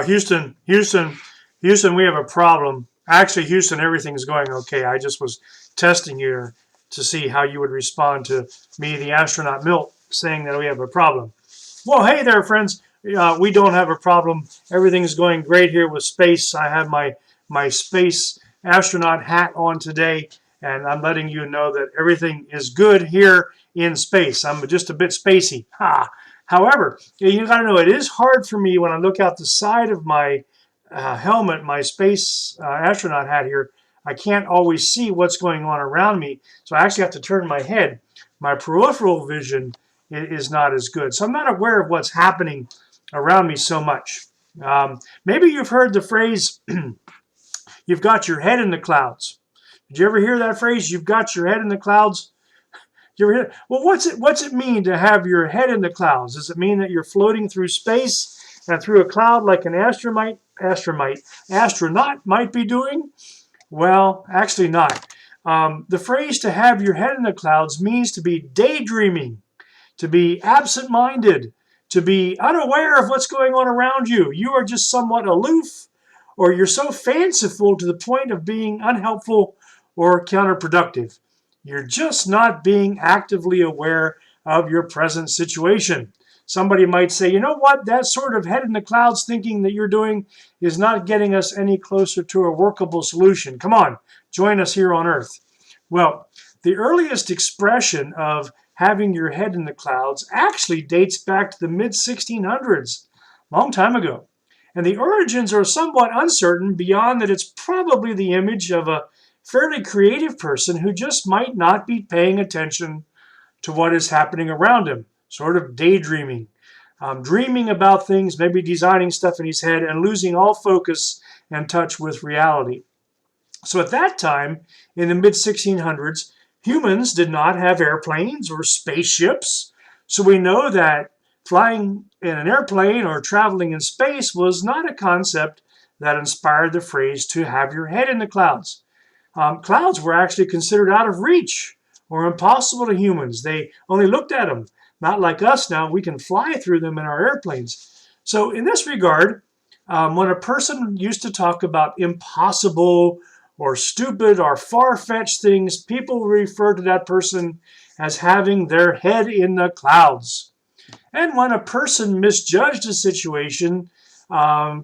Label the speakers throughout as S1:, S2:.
S1: Houston, we have a problem. Actually, Houston, everything's going okay. I just was testing you to see how you would respond to me, the astronaut Milt, saying that we have a problem. Well, hey there, friends. We don't have a problem. Everything's going great here with space. I have my space astronaut hat on today, and I'm letting you know that everything is good here in space. I'm just a bit spacey. Ha! However, you got to know it is hard for me when I look out the side of my helmet, my space astronaut hat here. I can't always see what's going on around me, so I actually have to turn my head. My peripheral vision is not as good, so I'm not aware of what's happening around me so much. Maybe you've heard the phrase, "You've got your head in the clouds." Did you ever hear that phrase? You've got your head in the clouds. You ever hear? Well, what's it mean to have your head in the clouds? Does it mean that you're floating through space and through a cloud like an astronaut might be doing? Well, actually not. The phrase "to have your head in the clouds" means to be daydreaming, to be absent-minded, to be unaware of what's going on around you. You are just somewhat aloof, or you're so fanciful to the point of being unhelpful or counterproductive. You're just not being actively aware of your present situation. Somebody might say, you know what, that sort of head in the clouds thinking that you're doing is not getting us any closer to a workable solution. Come on, join us here on Earth. Well, the earliest expression of having your head in the clouds actually dates back to the mid-1600s, long time ago. And the origins are somewhat uncertain beyond that it's probably the image of a fairly creative person who just might not be paying attention to what is happening around him, sort of daydreaming, dreaming about things, maybe designing stuff in his head and losing all focus and touch with reality. So at that time, in the mid-1600s, humans did not have airplanes or spaceships. So we know that flying in an airplane or traveling in space was not a concept that inspired the phrase "to have your head in the clouds." Clouds were actually considered out of reach or impossible to humans. They only looked at them. Not like us now, we can fly through them in our airplanes. So in this regard, when a person used to talk about impossible or stupid or far-fetched things, people refer to that person as having their head in the clouds. And when a person misjudged a situation,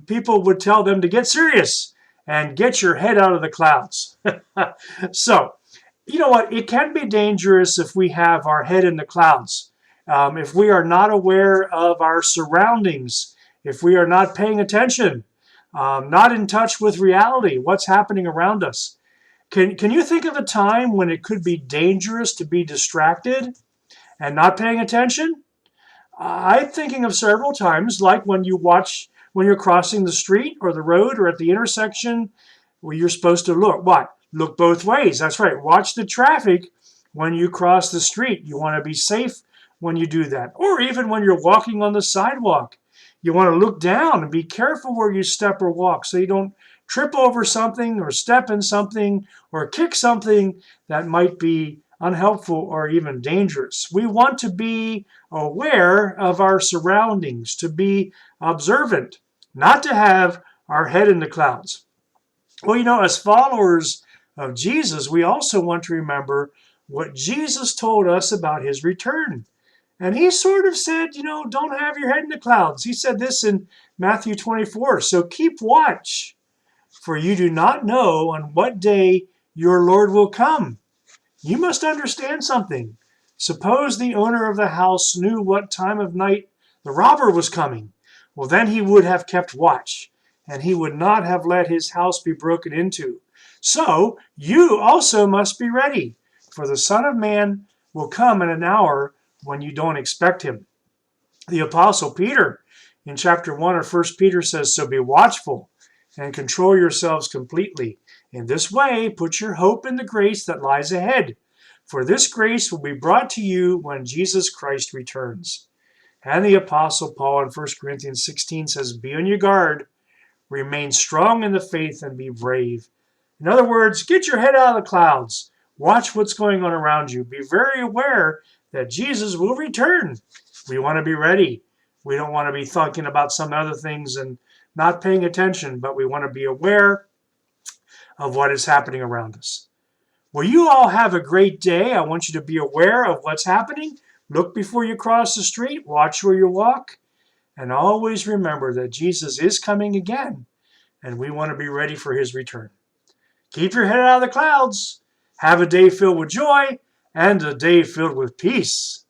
S1: people would tell them to get serious and get your head out of the clouds. So, you know what? It can be dangerous if we have our head in the clouds. If we are not aware of our surroundings, if we are not paying attention, not in touch with reality, what's happening around us. Can you think of a time when it could be dangerous to be distracted and not paying attention? I'm thinking of several times, like when you're crossing the street or the road or at the intersection where you're supposed to look. What? Look both ways. That's right. Watch the traffic when you cross the street. You want to be safe when you do that. Or even when you're walking on the sidewalk. You want to look down and be careful where you step or walk so you don't trip over something or step in something or kick something that might be unhelpful or even dangerous. We want to be aware of our surroundings, to be observant, not to have our head in the clouds. Well, you know, as followers of Jesus, we also want to remember what Jesus told us about his return. And he sort of said, you know, don't have your head in the clouds. He said this in Matthew 24. So keep watch, for you do not know on what day your Lord will come. You must understand something. Suppose the owner of the house knew what time of night the robber was coming. Well, then he would have kept watch, and he would not have let his house be broken into. So you also must be ready, for the Son of Man will come in an hour when you don't expect him. The Apostle Peter in chapter 1 of 1 Peter says, so be watchful and control yourselves completely. In this way, put your hope in the grace that lies ahead, for this grace will be brought to you when Jesus Christ returns. And the Apostle Paul in 1 Corinthians 16 says, be on your guard, remain strong in the faith, and be brave. In other words, get your head out of the clouds. Watch what's going on around you. Be very aware that Jesus will return. We want to be ready. We don't want to be thinking about some other things and not paying attention, but we want to be aware of what is happening around us. Well, you all have a great day. I want you to be aware of what's happening. Look before you cross the street. Watch where you walk. And always remember that Jesus is coming again, and we want to be ready for his return. Keep your head out of the clouds. Have a day filled with joy and a day filled with peace.